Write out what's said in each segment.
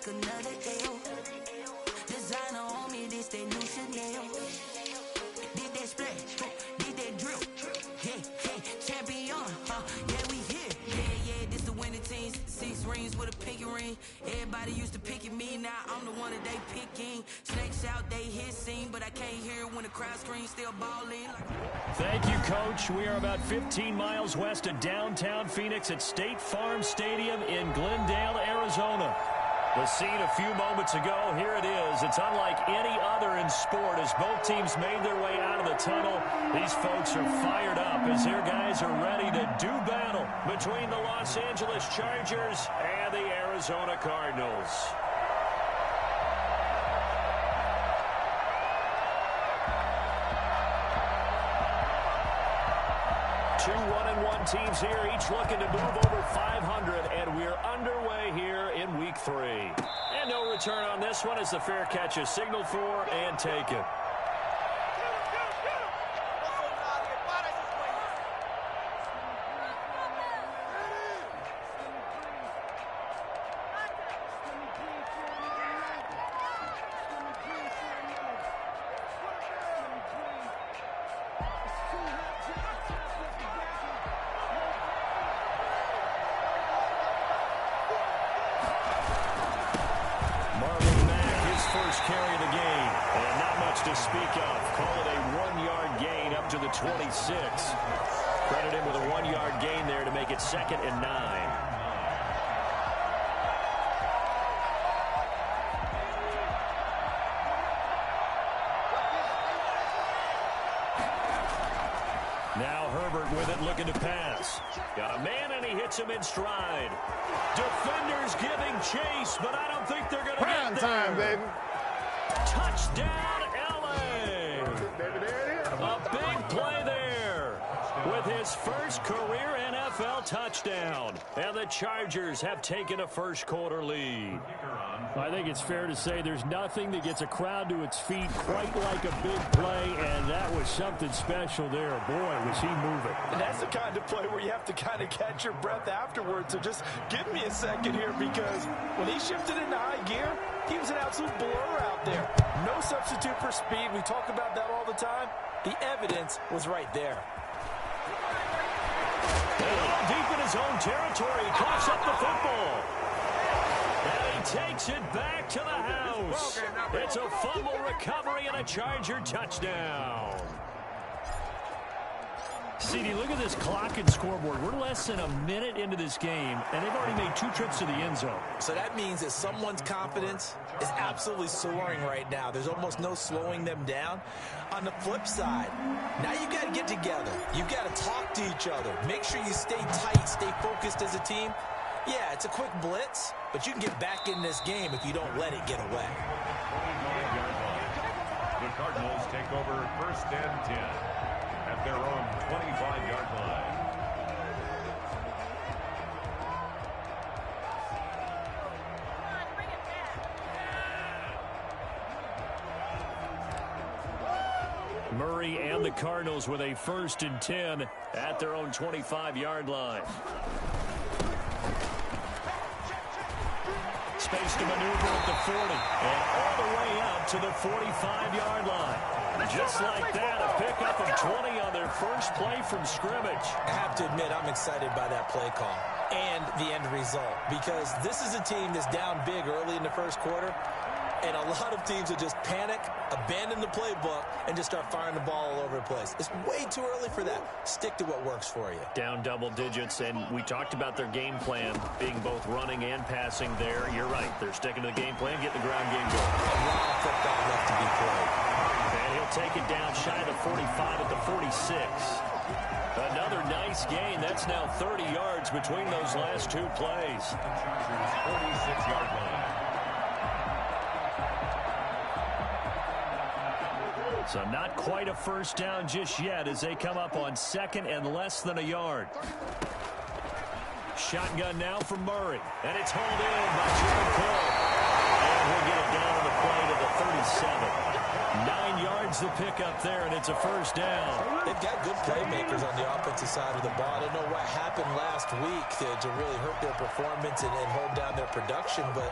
another L. Designer on me, this that new Chanel. Did that splash, did that drill. Yeah, champion, yeah, we here. Yeah, this the winning team. 6 rings with a pinky ring. Everybody used to pick at me, now I'm the one that they picking. Snakes out, they hissing, but I can't hear when the crowd screams, still balling. Thank you, Coach. We are about 15 miles west of downtown Phoenix at State Farm Stadium in Glendale, Arizona. The scene a few moments ago, here it is. It's unlike any other in sport as both teams made their way out of the tunnel. These folks are fired up as their guys are ready to do battle between the Los Angeles Chargers and the Arizona Cardinals. Two 1-1 teams here, each looking to move over 500, and we're underway here in Week 3. And no return on this one as the fair catch is signaled for and taken. Carry of the game, and not much to speak of. Call it a 1-yard gain up to the 26. Credit him with a 1-yard gain there to make it 2nd and 9. Now Herbert with it, looking to pass. Got a man, and he hits him in stride. Defenders giving chase, but I don't think they're going to get there. Time, baby. Touchdown, L.A. A big play there with his first career NFL touchdown. And the Chargers have taken a first-quarter lead. I think it's fair to say there's nothing that gets a crowd to its feet quite like a big play, and that was something special there. Boy, was he moving. And that's the kind of play where you have to kind of catch your breath afterwards. So just give me a second here, because when he shifted into high gear, he was an absolute blur out there. No substitute for speed. We talk about that all the time. The evidence was right there. Deep in his own territory, he coughs up the football. And he takes it back to the house. It's a fumble recovery and a Charger touchdown. CD, look at this clock and scoreboard. We're less than a minute into this game, and they've already made 2 trips to the end zone. So that means that someone's confidence is absolutely soaring right now. There's almost no slowing them down. On the flip side, now you've got to get together. You've got to talk to each other. Make sure you stay tight, stay focused as a team. Yeah, it's a quick blitz, but you can get back in this game if you don't let it get away. The Cardinals take over 1st and 10 at their own 25-yard line. Murray and the Cardinals with a 1st and 10 at their own 25-yard line. Space to maneuver at the 40 and all the way up to the 45-yard line. Just like that, a pickup of 20 on their first play from scrimmage. I have to admit, I'm excited by that play call and the end result, because this is a team that's down big early in the first quarter, and a lot of teams will just panic, abandon the playbook, and just start firing the ball all over the place. It's way too early for that. Stick to what works for you. Down double digits, and we talked about their game plan being both running and passing there. You're right. They're sticking to the game plan, getting the ground game going. A lot of football left to be played. And he'll take it down shy of the 45 at the 46. Another nice gain. That's now 30 yards between those last 2 plays. 46-yard line. So not quite a first down just yet as they come up on 2nd and less than a yard. Shotgun now for Murray. And it's hauled in by Jared Cole. And he'll get it down on the play to the 37. 9 yards to pick up there, and it's a first down. They've got good playmakers on the offensive side of the ball. I don't know what happened last week to really hurt their performance and hold down their production, but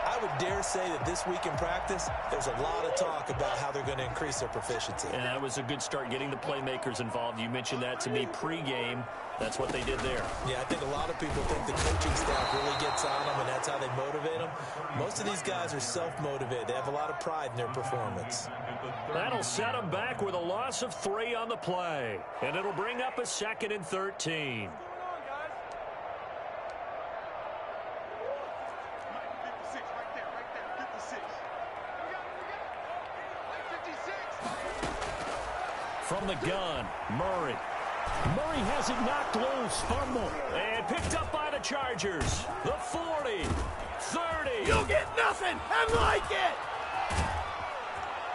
I would dare say that this week in practice, there's a lot of talk about how they're going to increase their proficiency. And that was a good start, getting the playmakers involved. You mentioned that to me pregame. That's what they did there. Yeah, I think a lot of people think the coaching staff really gets on them, and that's how they motivate them. Most of these guys are self-motivated. They have a lot of pride in their performance. That'll set them back with a loss of 3 on the play. And it'll bring up a 2nd and 13. From the gun, Murray. Murray has it knocked loose. Fumble. And picked up by the Chargers. The 40. 30. You'll get nothing and like it.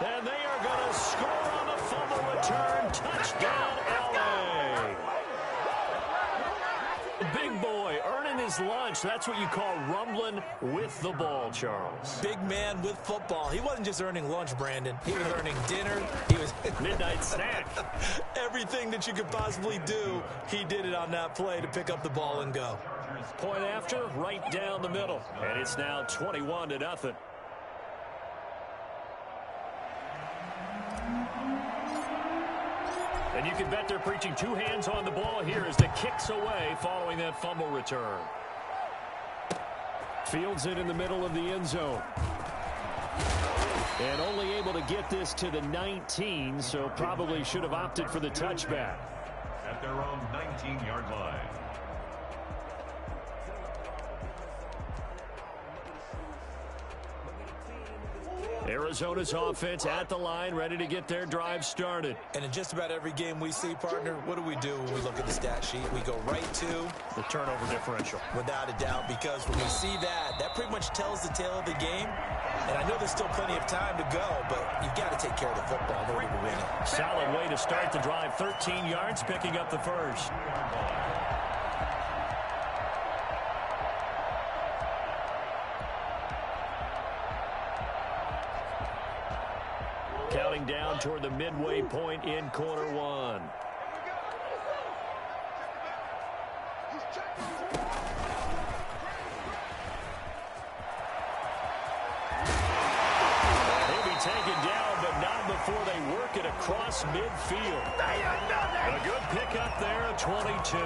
And they are going to score on the fumble return. Touchdown, L.A. Big boy earning his lunch. That's what you call rumbling with the ball, Charles. Big man with football. He wasn't just earning lunch, Brandon. He was earning dinner. He was midnight snack. Everything that you could possibly do, he did it on that play to pick up the ball and go. Point after, right down the middle. And it's now 21-0. And you can bet they're preaching 2 hands on the ball here as the kicks away following that fumble return. Fields it in the middle of the end zone. And only able to get this to the 19, so probably should have opted for the touchback. At their own 19-yard line. Arizona's offense at the line, ready to get their drive started. And in just about every game we see, partner, what do we do when we look at the stat sheet? We go right to the turnover differential. Without a doubt, because when we see that, that pretty much tells the tale of the game. And I know there's still plenty of time to go, but you've got to take care of the football in order to win it. Solid way to start the drive. 13 yards, picking up the first. Counting down toward the midway point in quarter 1. He'll be taken down, but not before they work it across midfield. A good pickup there at 22.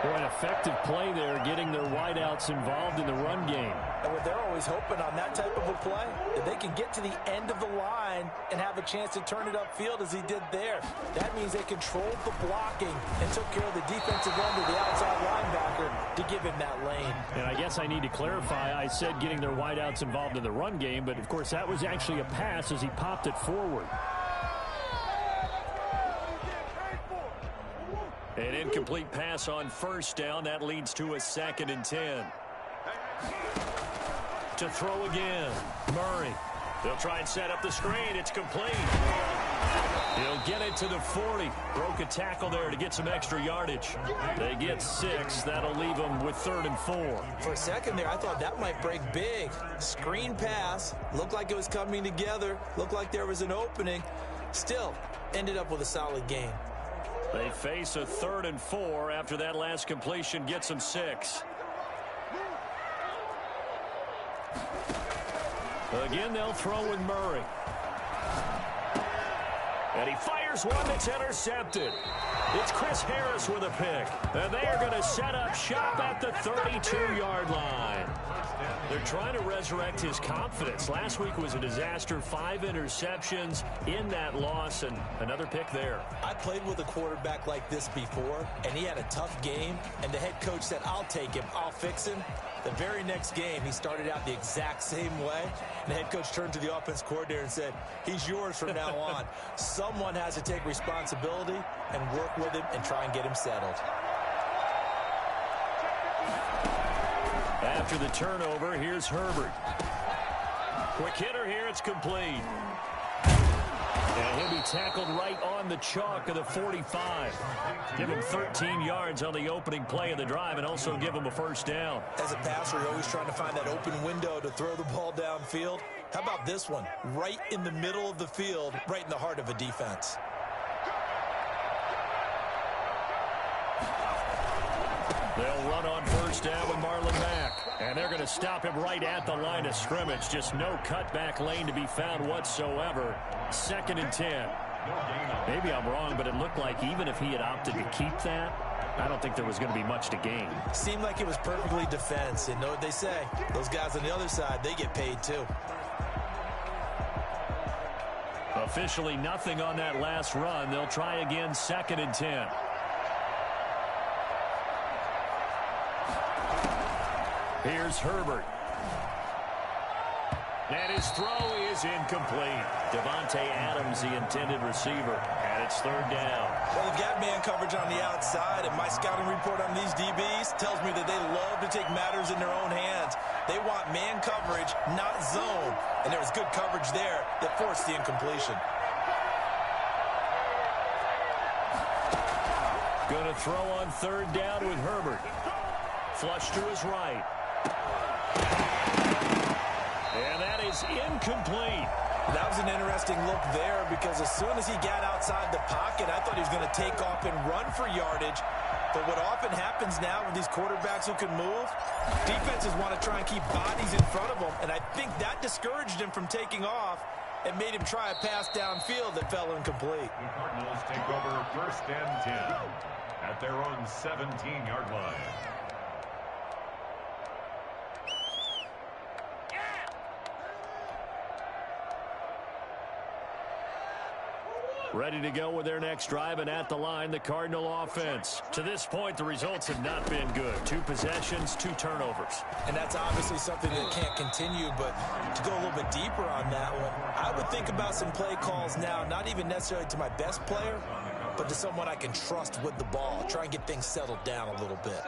Boy, an effective play there, getting their wideouts involved in the run game. And what they're always hoping on that type of a play, if they can get to the end of the line and have a chance to turn it upfield as he did there. That means they controlled the blocking and took care of the defensive end of the outside linebacker to give him that lane. And I guess I need to clarify, I said getting their wideouts involved in the run game, but of course that was actually a pass as he popped it forward. An incomplete pass on first down. That leads to a 2nd and 10. To throw again. Murray. They'll try and set up the screen. It's complete. He'll get it to the 40. Broke a tackle there to get some extra yardage. They get 6. That'll leave them with 3rd and 4. For a second there, I thought that might break big. Screen pass. Looked like it was coming together. Looked like there was an opening. Still, ended up with a solid game. They face a 3rd and 4 after that last completion gets them 6. Again, they'll throw with Murray. And he fires one that's intercepted. It's Chris Harris with a pick. And they are going to set up shop at the 32-yard line. They're trying to resurrect his confidence. Last week was a disaster. 5 interceptions in that loss, and another pick there. I played with a quarterback like this before, and he had a tough game, and the head coach said, I'll take him, I'll fix him. The very next game, he started out the exact same way, and the head coach turned to the offense coordinator and said, he's yours from now on. Someone has to take responsibility and work with him and try and get him settled. After the turnover, here's Herbert. Quick hitter here, it's complete. And he'll be tackled right on the chalk of the 45. Give him 13 yards on the opening play of the drive and also give him a first down. As a passer, you're always trying to find that open window to throw the ball downfield. How about this one? Right in the middle of the field, right in the heart of a defense. They'll run on first down with Marlon Mack. And they're going to stop him right at the line of scrimmage. Just no cutback lane to be found whatsoever. 2nd and 10. Maybe I'm wrong, but it looked like even if he had opted to keep that, I don't think there was going to be much to gain. Seemed like it was perfectly defense. And know what they say? Those guys on the other side, they get paid too. Officially nothing on that last run. They'll try again, 2nd and 10. Here's Herbert. And his throw is incomplete. Davante Adams, the intended receiver, and it's 3rd down. Well, they've got man coverage on the outside, and my scouting report on these DBs tells me that they love to take matters in their own hands. They want man coverage, not zone. And there was good coverage there that forced the incompletion. Going to throw on 3rd down with Herbert. Flush to his right. And that is incomplete. That was an interesting look there because as soon as he got outside the pocket, I thought he was going to take off and run for yardage. But what often happens now with these quarterbacks who can move, defenses want to try and keep bodies in front of them. And I think that discouraged him from taking off and made him try a pass downfield that fell incomplete. The Cardinals take over 1st and 10 at their own 17-yard line. Ready to go with their next drive, and at the line, the Cardinal offense. To this point, the results have not been good. 2 possessions, 2 turnovers. And that's obviously something that can't continue, but to go a little bit deeper on that one, I would think about some play calls now, not even necessarily to my best player, but to someone I can trust with the ball. Try and get things settled down a little bit.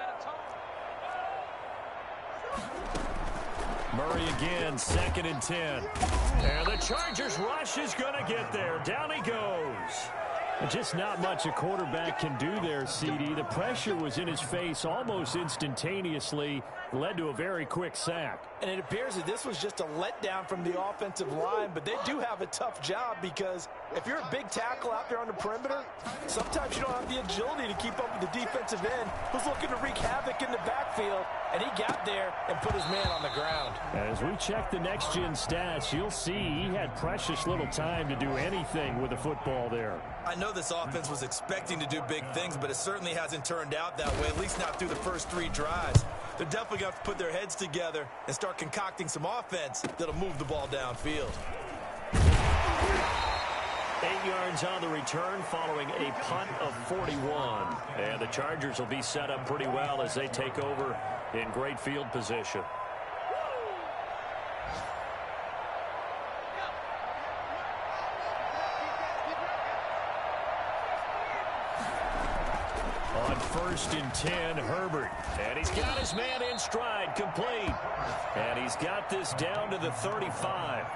Murray again, 2nd and 10. And the Chargers rush is going to get there. Down he goes. Just not much a quarterback can do there, CD. The pressure was in his face almost instantaneously. Led to a very quick sack. And it appears that this was just a letdown from the offensive line, but they do have a tough job because if you're a big tackle out there on the perimeter, sometimes you don't have the agility to keep up with the defensive end who's looking to wreak havoc in the backfield, and he got there and put his man on the ground. As we check the next-gen stats, you'll see he had precious little time to do anything with the football there. I know this offense was expecting to do big things, but it certainly hasn't turned out that way, at least not through the first 3 drives. They're definitely going to have to put their heads together and start concocting some offense that'll move the ball downfield. 8 yards on the return following a punt of 41. And the Chargers will be set up pretty well as they take over in great field position. On 1st and 10, Herbert. And he's got his man in stride, complete. And he's got this down to the 35.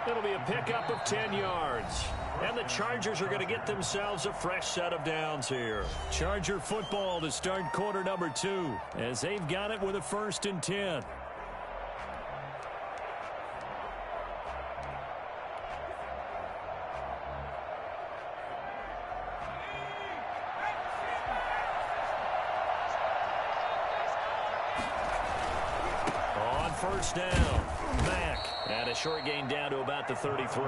It'll be a pickup of 10 yards. And the Chargers are going to get themselves a fresh set of downs here. Charger football to start quarter number 2 as they've got it with a 1st and 10. On 1st down, Mack. And a short gain down to about the 33.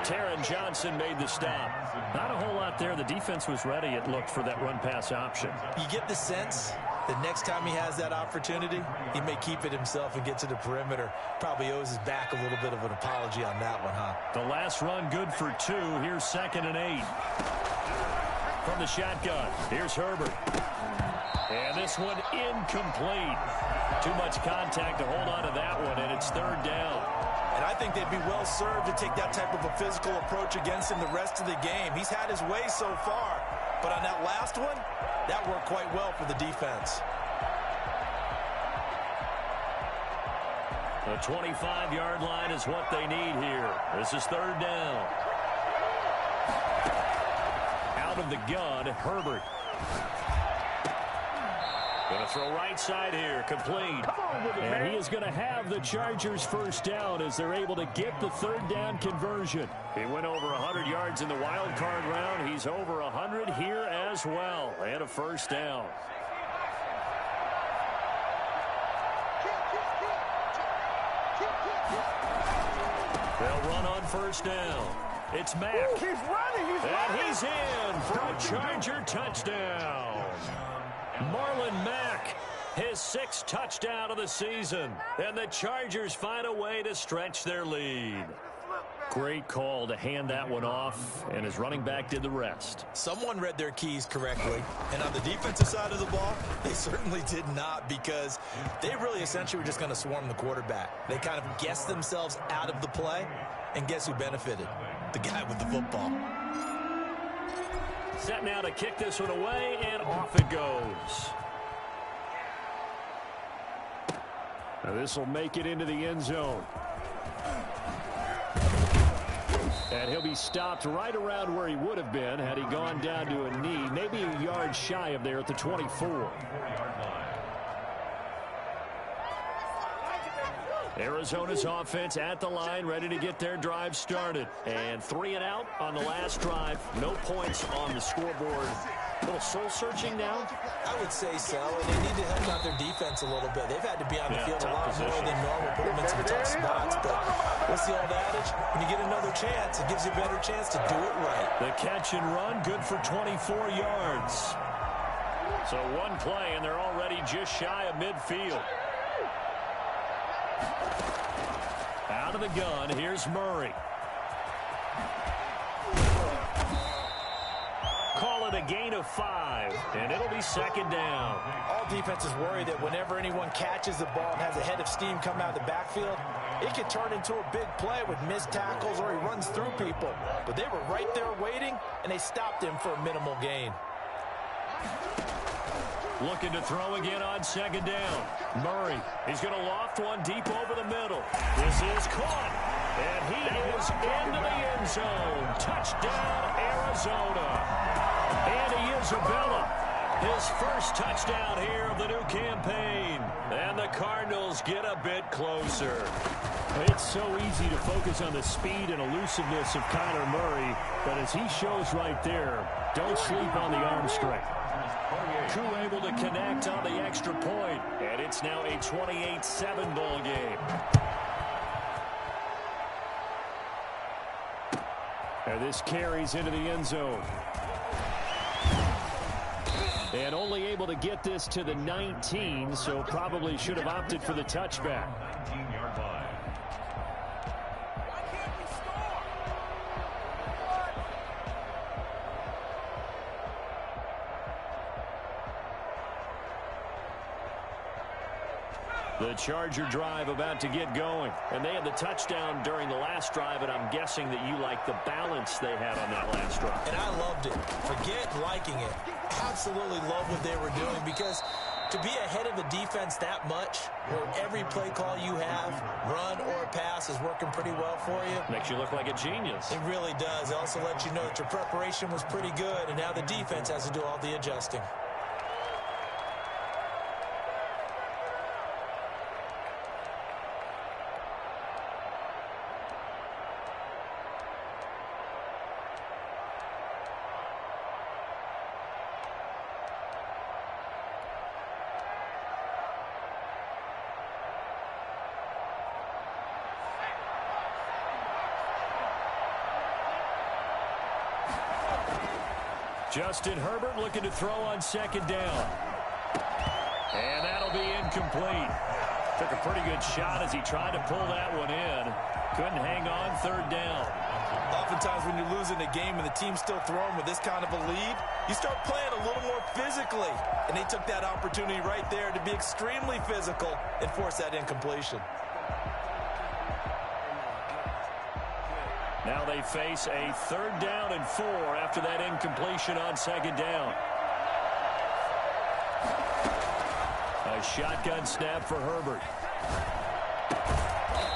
Taron Johnson made the stop. Not a whole lot there. The defense was ready, it looked, for that run-pass option. You get the sense that next time he has that opportunity, he may keep it himself and get to the perimeter. Probably owes his back a little bit of an apology on that one, huh? The last run good for 2. Here's 2nd and 8. From the shotgun, here's Herbert. And this one incomplete. Too much contact to hold on to that one, and it's 3rd down. And I think they'd be well served to take that type of a physical approach against him the rest of the game. He's had his way so far, but on that last one, that worked quite well for the defense. The 25-yard line is what they need here. This is 3rd down. Out of the gun, Herbert. Going to throw right side here, complete. And he is going to have the Chargers 1st down as they're able to get the 3rd down conversion. He went over 100 yards in the wild card round. He's over 100 here as well. And a 1st down. They'll run on first down. It's Mack. Ooh, he's running. And he's in for a Charger touchdown. Marlon Mack, his 6th touchdown of the season. And the Chargers find a way to stretch their lead. Great call to hand that one off, and his running back did the rest. Someone read their keys correctly, and on the defensive side of the ball, they certainly did not, because they really essentially were just going to swarm the quarterback. They kind of guessed themselves out of the play, and guess who benefited? The guy with the football. Set now to kick this one away, and off it goes. Now this will make it into the end zone. And he'll be stopped right around where he would have been had he gone down to a knee, maybe a yard shy of there at the 24. Arizona's offense at the line, ready to get their drive started. And 3 and out on the last drive. No points on the scoreboard. A little soul-searching now? I would say so, and they need to help out their defense a little bit. They've had to be on the field a lot more than normal, put them in some tough spots. But what's the old adage? When you get another chance, it gives you a better chance to do it right. The catch and run, good for 24 yards. So one play, and they're already just shy of midfield. Out of the gun, here's Murray. Call it a gain of 5, and it'll be 2nd down. All defenses worry that whenever anyone catches the ball and has a head of steam come out of the backfield, it can turn into a big play with missed tackles or he runs through people. But they were right there waiting, and they stopped him for a minimal gain. Looking to throw again on 2nd down. Murray, he's going to loft one deep over the middle. This is caught, and he is into the end zone. Touchdown, Arizona. Andy Isabella, his first touchdown here of the new campaign. And the Cardinals get a bit closer. It's so easy to focus on the speed and elusiveness of Kyler Murray, but as he shows right there, don't sleep on the arm strength. Crew able to connect on the extra point, and it's now a 28-7 ball game. And this carries into the end zone. And only able to get this to the 19, so probably should have opted for the touchback. 19-yard line. The Charger drive about to get going. And they had the touchdown during the last drive, and I'm guessing that you like the balance they had on that last drive. And I loved it. Forget liking it. Absolutely love what they were doing, because to be ahead of the defense that much, where every play call you have, run or pass, is working pretty well for you. Makes you look like a genius. It really does. It also lets you know that your preparation was pretty good, and now the defense has to do all the adjusting. Justin Herbert looking to throw on 2nd down. And that'll be incomplete. Took a pretty good shot as he tried to pull that one in. Couldn't hang on 3rd down. Oftentimes when you're losing a game and the team's still throwing with this kind of a lead, you start playing a little more physically. And they took that opportunity right there to be extremely physical and force that incompletion. Now they face a 3rd down and 4 after that incompletion on 2nd down. A shotgun snap for Herbert.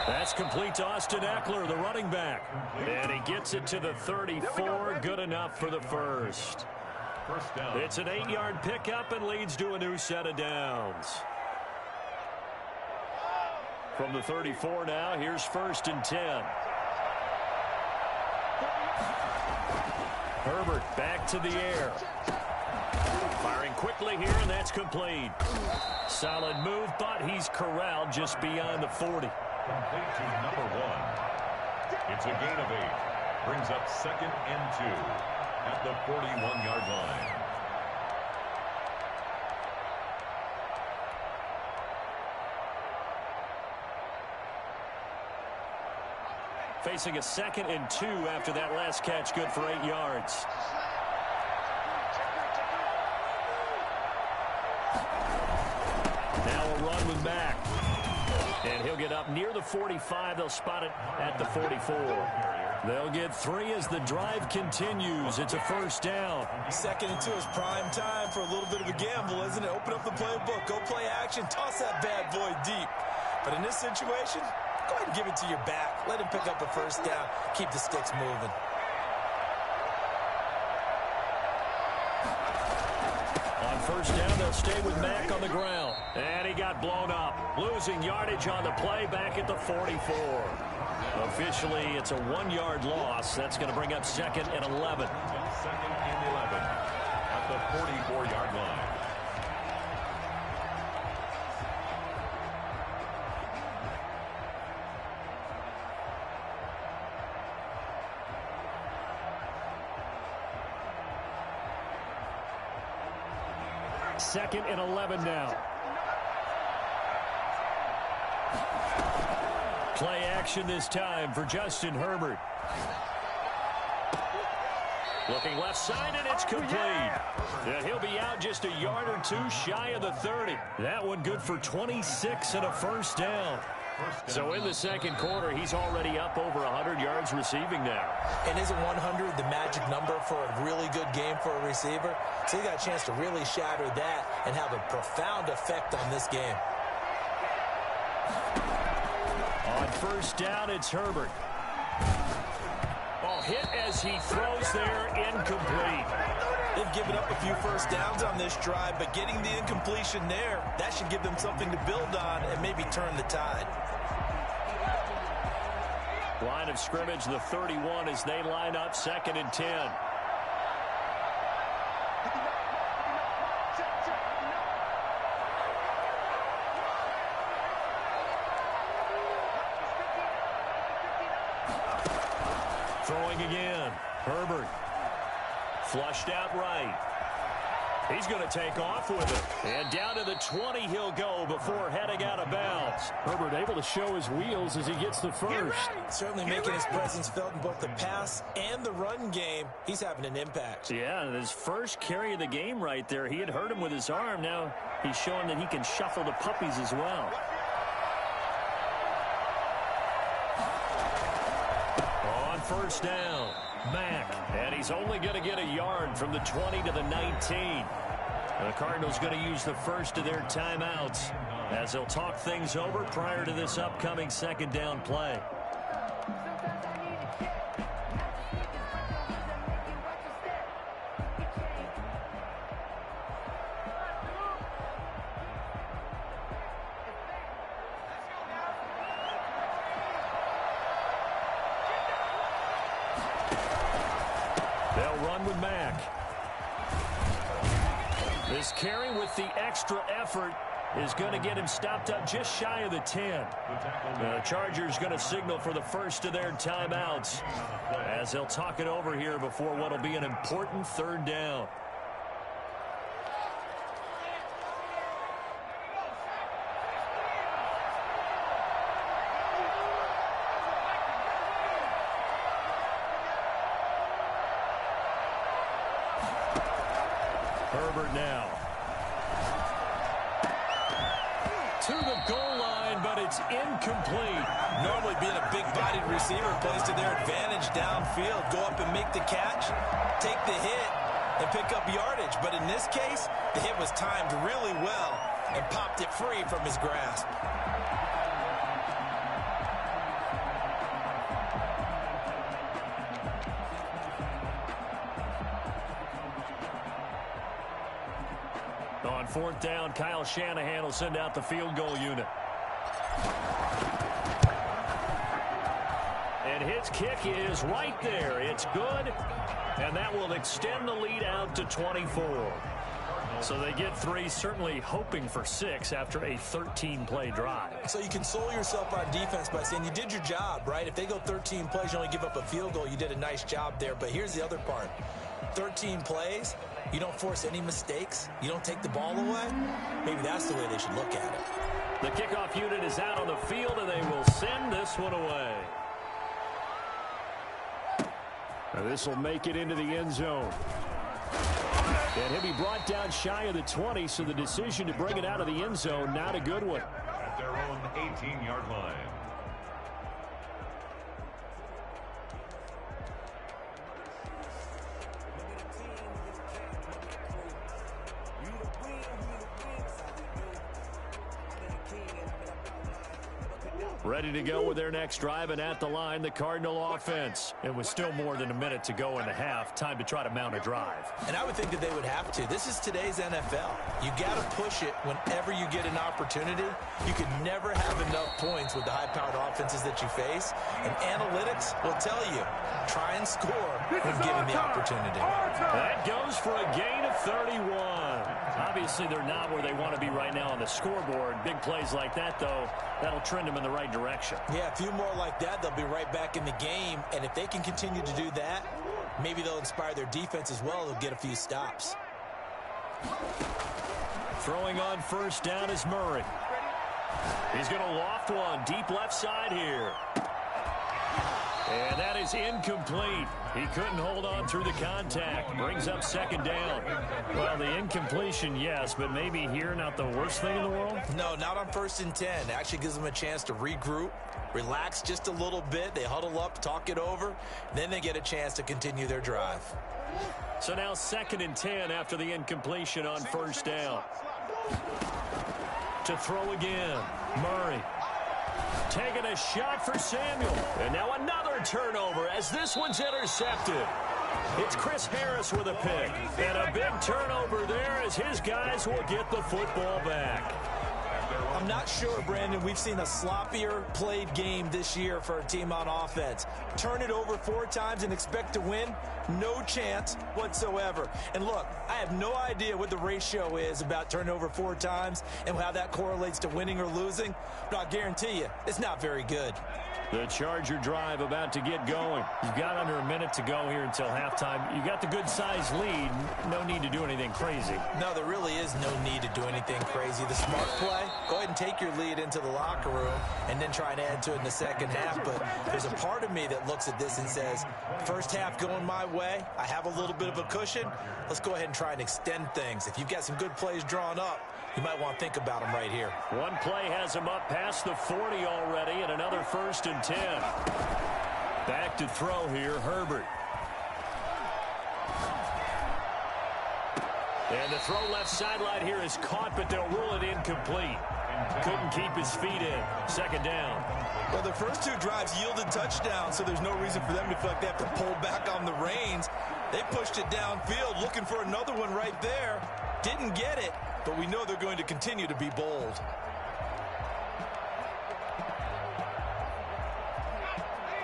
That's complete to Austin Eckler, the running back. And he gets it to the 34, good enough for the first. First down. It's an 8-yard pickup and leads to a new set of downs. From the 34 now, here's 1st and 10. Herbert back to the air. Firing quickly here, and that's complete. Solid move, but he's corralled just beyond the 40. complete to number 1. It's a gain of 8. Brings up 2nd and 2 at the 41-yard line. Facing a 2nd and 2 after that last catch, good for 8 yards. Now a run with Mack. And he'll get up near the 45. They'll spot it at the 44. They'll get 3 as the drive continues. It's a first down. 2nd and 2 is prime time for a little bit of a gamble, isn't it? Open up the playbook, go play action, toss that bad boy deep. But in this situation, go ahead and give it to your back. Let him pick up a first down. Keep the sticks moving. On first down, they'll stay with Mack on the ground. And he got blown up. Losing yardage on the play back at the 44. Officially, it's a 1-yard loss. That's going to bring up 2nd and 11. 2nd and 11 at the 44-yard line. Second and 11 now. Play action this time for Justin Herbert. Looking left side, and it's complete. Yeah, he'll be out just a yard or 2 shy of the 30. That one good for 26 and a first down. So in the second quarter, he's already up over 100 yards receiving now. And isn't 100 the magic number for a really good game for a receiver? So he got a chance to really shatter that and have a profound effect on this game. On first down, it's Herbert. Oh, hit as he throws there, incomplete. They've given up a few first downs on this drive, but getting the incompletion there, that should give them something to build on and maybe turn the tide. Line of scrimmage, the 31 as they line up 2nd and 10. Throwing again. Herbert. Flushed out right. He's going to take off with it. And down to the 20 he'll go before heading out of bounds. Herbert able to show his wheels as he gets the first. Certainly making his presence felt in both the pass and the run game. He's having an impact. Yeah, his first carry of the game right there. He had hurt him with his arm. Now he's showing that he can shuffle the puppies as well. On first down, Mack. And he's only going to get a yard from the 20 to the 19. And the Cardinals going to use the first of their timeouts as they'll talk things over prior to this upcoming second down play. They'll run with Mack. This carry with the extra effort is going to get him stopped up just shy of the 10. The Chargers going to signal for the first of their timeouts as they'll talk it over here before what will be an important third down. Herbert now. To the goal line, but it's incomplete. Normally being a big-bodied receiver plays to their advantage downfield. Go up and make the catch, take the hit, and pick up yardage. But in this case, the hit was timed really well and popped it free from his grasp. On fourth down, Kyle Shanahan will send out the field goal unit. And his kick is right there. It's good, and that will extend the lead out to 24. So they get 3, certainly hoping for 6 after a 13-play drive. So you console yourself on defense by saying you did your job, right? If they go 13 plays, you only give up a field goal, you did a nice job there. But here's the other part. 13 plays, you don't force any mistakes, you don't take the ball away. Maybe that's the way they should look at it. The kickoff unit is out on the field, and they will send this one away. Now this will make it into the end zone. And he'll be brought down shy of the 20, so the decision to bring it out of the end zone, not a good one. At their own 18-yard line. Ready to go with their next drive, and at the line, the Cardinal offense. It was still more than a minute to go in the half. Time to try to mount a drive. And I would think that they would have to. This is today's NFL. You got to push it whenever you get an opportunity. You can never have enough points with the high-powered offenses that you face. And analytics will tell you, try and score when given the opportunity. That goes for a gain of 31. Obviously, they're not where they want to be right now on the scoreboard. Big plays like that, though, that'll trend them in the right direction. Yeah, a few more like that, they'll be right back in the game. And if they can continue to do that, maybe they'll inspire their defense as well. They'll get a few stops. Throwing on first down is Murray. He's going to loft one deep left side here. And that is incomplete. He couldn't hold on through the contact. Brings up second down. Well, the incompletion, yes, but maybe here not the worst thing in the world? No, not on 1st and 10. It actually gives them a chance to regroup, relax just a little bit. They huddle up, talk it over. Then they get a chance to continue their drive. So now 2nd and 10 after the incompletion on first down. To throw again, Murray. Taking a shot for Samuel. And now another turnover as this one's intercepted. It's Chris Harris with a pick. And a big turnover there as his guys will get the football back. I'm not sure, Brandon, we've seen a sloppier played game this year for a team on offense. Turn it over 4 times and expect to win? No chance whatsoever. And look, I have no idea what the ratio is about turning over 4 times and how that correlates to winning or losing, but I'll guarantee you, it's not very good. The Charger drive about to get going. You've got under a minute to go here until halftime. You got the good-sized lead. No need to do anything crazy. No, there really is no need to do anything crazy. The smart play, go ahead and take your lead into the locker room and then try and add to it in the second half. But there's a part of me that looks at this and says, first half going my way, I have a little bit of a cushion. Let's go ahead and try and extend things. If you've got some good plays drawn up, you might want to think about them right here. One play has him up past the 40 already, and another 1st and 10. Back to throw here, Herbert. And the throw left sideline here is caught, but they'll rule it incomplete. Couldn't keep his feet in. 2nd down. Well, the first 2 drives yielded touchdowns, so there's no reason for them to feel like they have to pull back on the reins. They pushed it downfield, looking for another one right there. Didn't get it, but we know they're going to continue to be bold.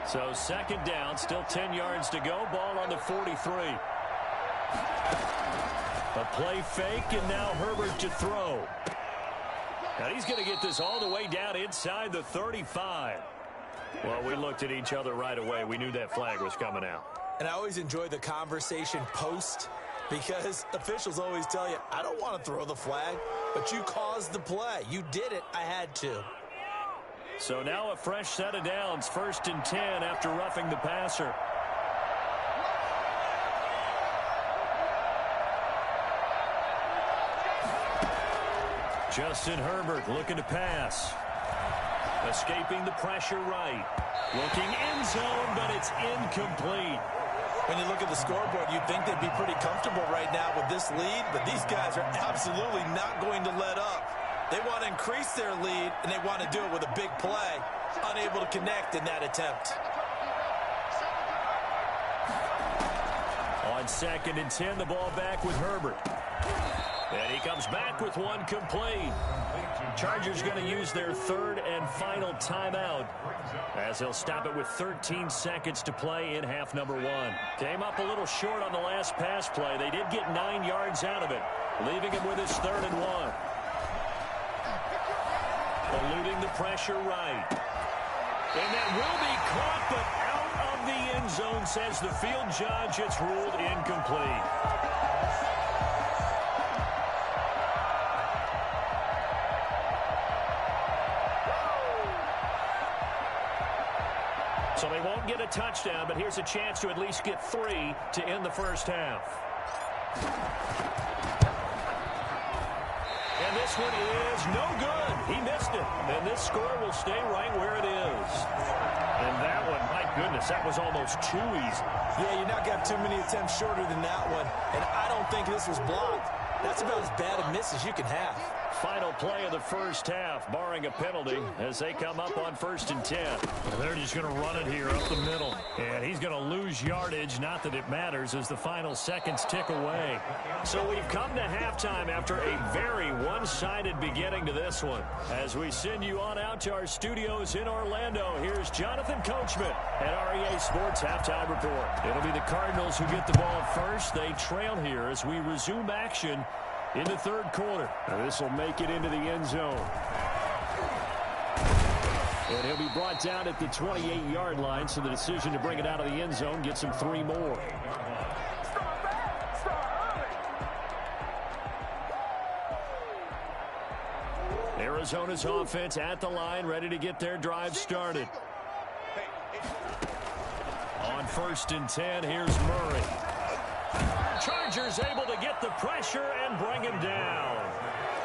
So 2nd down, still 10 yards to go. Ball on the 43. A play fake, and now Herbert to throw. Now he's going to get this all the way down inside the 35. Well, we looked at each other right away. We knew that flag was coming out. And I always enjoy the conversation post, because officials always tell you, I don't want to throw the flag, but you caused the play. You did it. I had to. So now a fresh set of downs. 1st and 10 after roughing the passer. Justin Herbert looking to pass. Escaping the pressure right. Looking end zone, but it's incomplete. When you look at the scoreboard, you'd think they'd be pretty comfortable right now with this lead, but these guys are absolutely not going to let up. They want to increase their lead, and they want to do it with a big play. Unable to connect in that attempt. On 2nd and 10, the ball back with Herbert. And he comes back with one complete. Chargers going to use their third and final timeout as they'll stop it with 13 seconds to play in half number one. Came up a little short on the last pass play. They did get 9 yards out of it, leaving him with his 3rd and 1. Eluding the pressure right. And that will be caught, but out of the end zone, says the field judge. It's ruled incomplete. So they won't get a touchdown, but here's a chance to at least get 3 to end the first half. And this one is no good. He missed it. And this score will stay right where it is. And that one, my goodness, that was almost too easy. Yeah, you're not got too many attempts shorter than that one. And I don't think this was blocked. That's about as bad a miss as you can have. Final play of the first half, barring a penalty, as they come up on 1st and 10. They're just going to run it here up the middle. And he's going to lose yardage, not that it matters, as the final seconds tick away. So we've come to halftime after a very one-sided beginning to this one. As we send you on out to our studios in Orlando, here's Jonathan Coachman at REA Sports Halftime Report. It'll be the Cardinals who get the ball first. They trail here as we resume action in the 3rd quarter. Now this will make it into the end zone. And he'll be brought down at the 28-yard line, so the decision to bring it out of the end zone gets him 3 more. Arizona's offense at the line, ready to get their drive started. On 1st and 10, here's Murray. Chargers able to get the pressure and bring him down.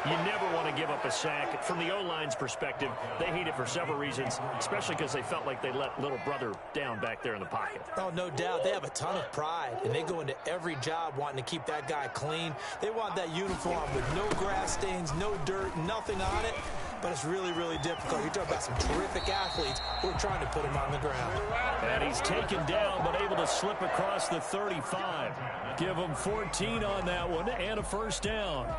You never want to give up a sack. From the O-line's perspective, they hate it for several reasons, especially because they felt like they let little brother down back there in the pocket. Oh, no doubt. They have a ton of pride, and they go into every job wanting to keep that guy clean. They want that uniform with no grass stains, no dirt, nothing on it. But it's really, really difficult. You're talking about some terrific athletes who are trying to put him on the ground. And he's taken down, but able to slip across the 35. Give him 14 on that one and a 1st down.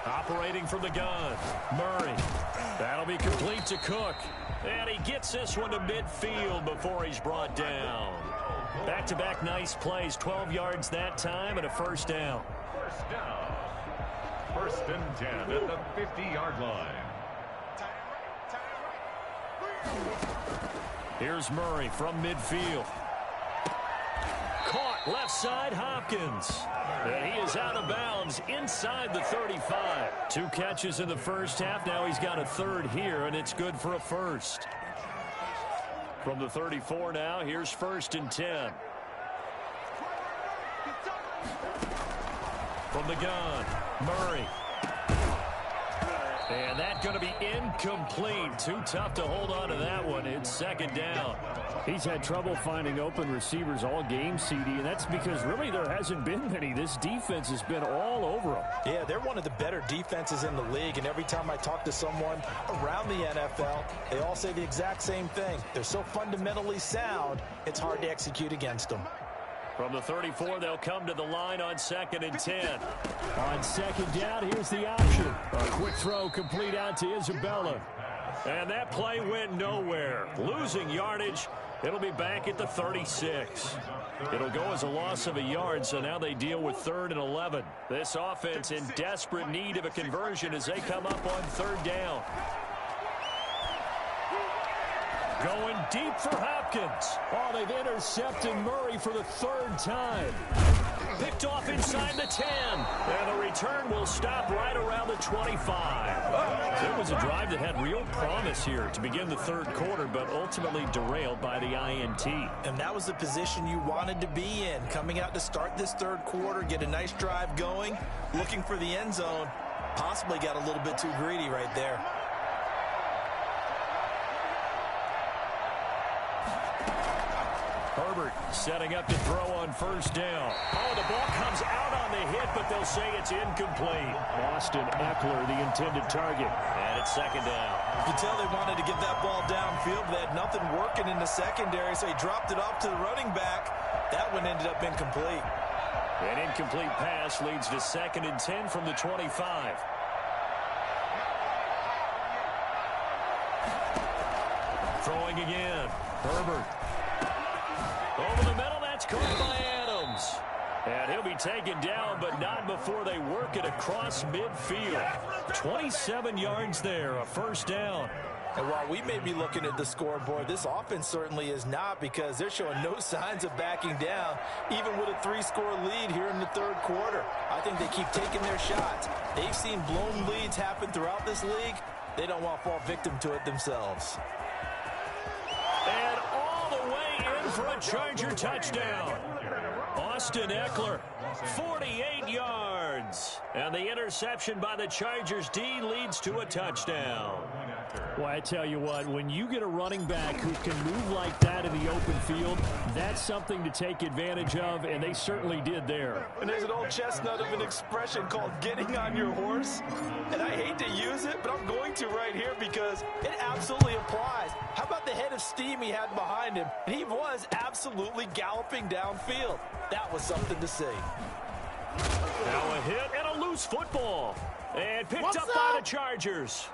Operating from the gun, Murray. That'll be complete to Cook. And he gets this one to midfield before he's brought down. Back-to-back nice plays, 12 yards that time and a 1st down. 1st and 10 at the 50-yard line. Here's Murray from midfield. Caught left side, Hopkins. And he is out of bounds inside the 35. 2 catches in the first half. Now he's got a 3rd here, and it's good for a 1st. From the 34 now, here's 1st and 10. From the gun, Murray. And that's going to be incomplete. Too tough to hold on to that one. It's 2nd down. He's had trouble finding open receivers all game, CD, and that's because really there hasn't been many. This defense has been all over them. Yeah, they're one of the better defenses in the league, and every time I talk to someone around the NFL, they all say the exact same thing. They're so fundamentally sound, it's hard to execute against them. From the 34, they'll come to the line on 2nd and 10. On 2nd down, here's the option. A quick throw complete out to Isabella. And that play went nowhere. Losing yardage. It'll be back at the 36. It'll go as a loss of a yard, so now they deal with 3rd and 11. This offense in desperate need of a conversion as they come up on 3rd down. Going deep for Hopkins. Oh, they've intercepted Murray for the 3rd time. Picked off inside the 10. And the return will stop right around the 25. It was a drive that had real promise here to begin the 3rd quarter, but ultimately derailed by the INT. And that was the position you wanted to be in. Coming out to start this 3rd quarter, get a nice drive going, looking for the end zone. Possibly got a little bit too greedy right there. Herbert setting up to throw on first down. Oh, the ball comes out on the hit, but they'll say it's incomplete. Austin Eckler, the intended target. And it's second down. You can tell they wanted to get that ball downfield. They had nothing working in the secondary, so he dropped it off to the running back. That one ended up incomplete. An incomplete pass leads to 2nd and 10 from the 25. Throwing again. Herbert. Over the middle, that's caught by Adams. And he'll be taken down, but not before they work it across midfield. 27 yards there, a first down. And while we may be looking at the scoreboard, this offense certainly is not, because they're showing no signs of backing down, even with a 3-score lead here in the third quarter. I think they keep taking their shots. They've seen blown leads happen throughout this league. They don't want to fall victim to it themselves. And all the way in for a Charger touchdown. Austin Eckler, 48 yards. And the interception by the Chargers D leads to a touchdown. Well, I tell you what, when you get a running back who can move like that in the open field, that's something to take advantage of, and they certainly did there. And there's an old chestnut of an expression called getting on your horse. And I hate to use it, but I'm going to right here because it absolutely applies. How about the head of steam he had behind him? And he was absolutely galloping downfield. That was something to see. Now a hit and a loose football. And picked up by the Chargers.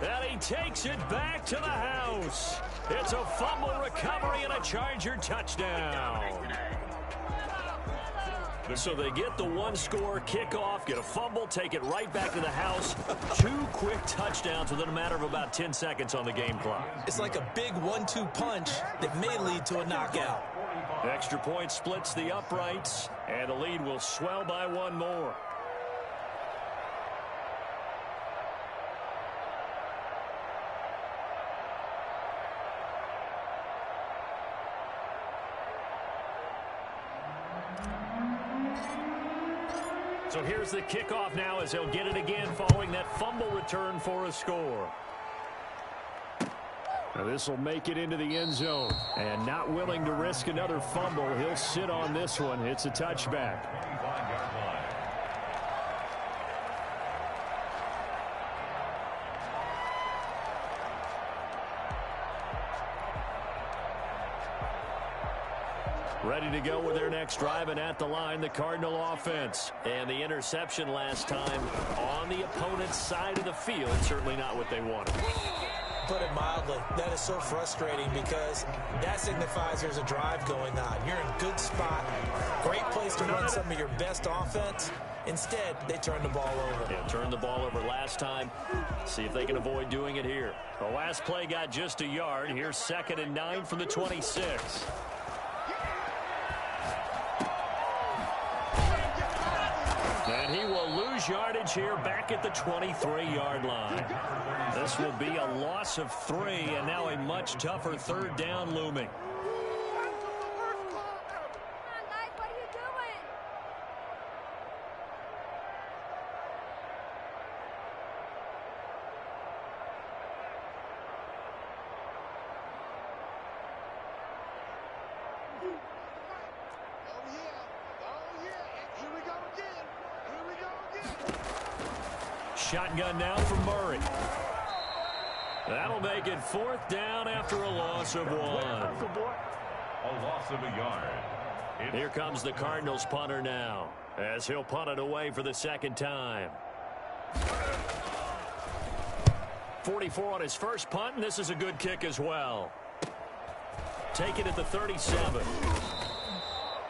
And he takes it back to the house. It's a fumble recovery and a Charger touchdown. So they get the 1-score kickoff, get a fumble, take it right back to the house. 2 quick touchdowns within a matter of about 10 seconds on the game clock. It's like a big 1-2 punch that may lead to a knockout. Extra point splits the uprights, and the lead will swell by 1 more. So here's the kickoff now as he'll get it again following that fumble return for a score. Now this will make it into the end zone. And not willing to risk another fumble, he'll sit on this one. It's a touchback. Ready to go with their next drive, and at the line, the Cardinal offense. And the interception last time on the opponent's side of the field. Certainly not what they wanted. Put it mildly, that is so frustrating because that signifies there's a drive going on. You're in a good spot, great place to run some of your best offense. Instead, they turn the ball over. Yeah, turned the ball over last time. See if they can avoid doing it here. The last play got just a yard. Here's 2nd and 9 from the 26. And he will lose yardage here back at the 23-yard line. This will be a loss of 3, and now a much tougher 3rd down looming. Shotgun now from Murray. That'll make it 4th down after a loss of 1. A loss of a yard. Here comes the Cardinals punter now, as he'll punt it away for the 2nd time. 44 on his first punt, and this is a good kick as well. Take it at the 37.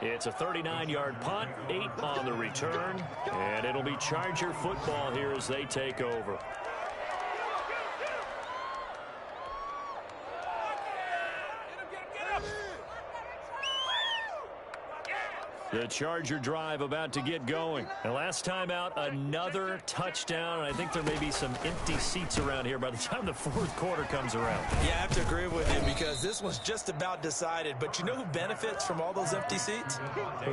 It's a 39-yard punt, 8 on the return, and it'll be Charger football here as they take over. The Charger drive about to get going. And last time out, another touchdown. And I think there may be some empty seats around here by the time the 4th quarter comes around. Yeah, I have to agree with you because this one's just about decided. But you know who benefits from all those empty seats?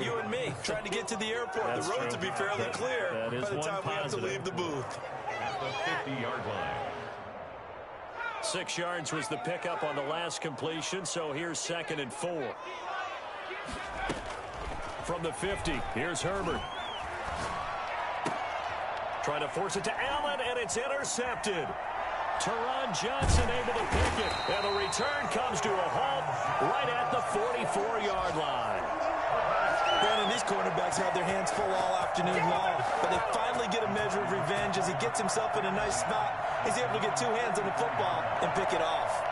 You and me, trying to get to the airport. That's the roads true. will be fairly clear by the time we have to leave the booth. At the 50-yard line. 6 yards was the pickup on the last completion, so here's 2nd and 4. From the 50, here's Herbert. Trying to force it to Allen, and it's intercepted. Teron Johnson able to pick it, and the return comes to a halt right at the 44-yard line. Brandon, these cornerbacks had their hands full all afternoon long, but they finally get a measure of revenge as he gets himself in a nice spot. He's able to get 2 hands on the football and pick it off.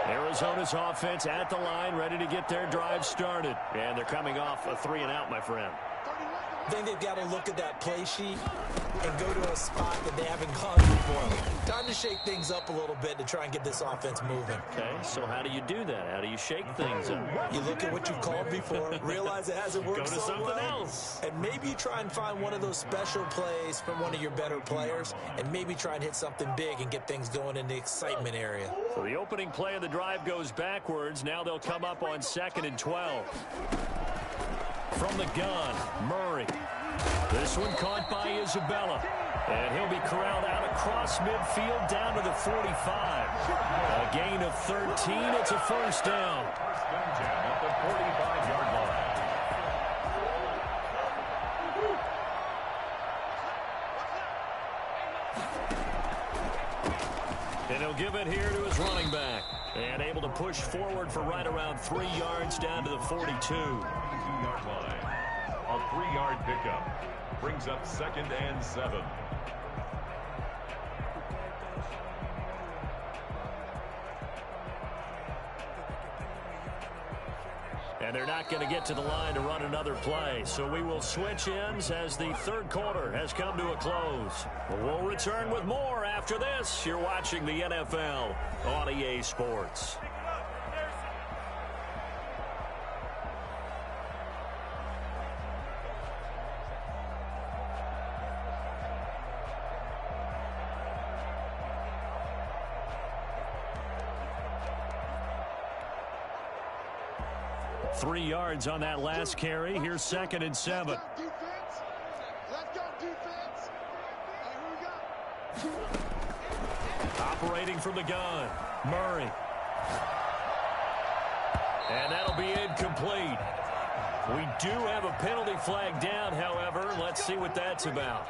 Arizona's offense at the line, ready to get their drive started. And they're coming off a 3-and-out, my friend. I think they've got to look at that play sheet and go to a spot that they haven't gone before. Time to shake things up a little bit to try and get this offense moving. Okay, so how do you do that? How do you shake things up? You look at what you've called before, realize it hasn't worked Go to so something well, else. and maybe you try and find one of those special plays from one of your better players, and maybe try and hit something big and get things going in the excitement area. So the opening play of the drive goes backwards. Now they'll come up on 2nd and 12. From the gun, Murray. This one caught by Isabella. And he'll be corralled out across midfield down to the 45. A gain of 13. It's a first down. First and 10 at the 45-yard line. And he'll give it here to his running back. And able to push forward for right around 3 yards down to the 42. 42-yard line. A 3-yard pickup brings up 2nd and 7. And they're not going to get to the line to run another play. So we will switch ends as the 3rd quarter has come to a close. We'll return with more after this. You're watching the NFL on EA Sports. Three yards on that last carry. Here's 2nd and 7. Let's go, defense. Here we go. Operating from the gun, Murray. And that'll be incomplete. We do have a penalty flag down, however. Let's see what that's about.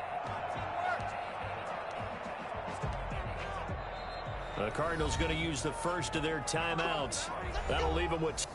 The Cardinals going to use the first of their timeouts. That'll leave them with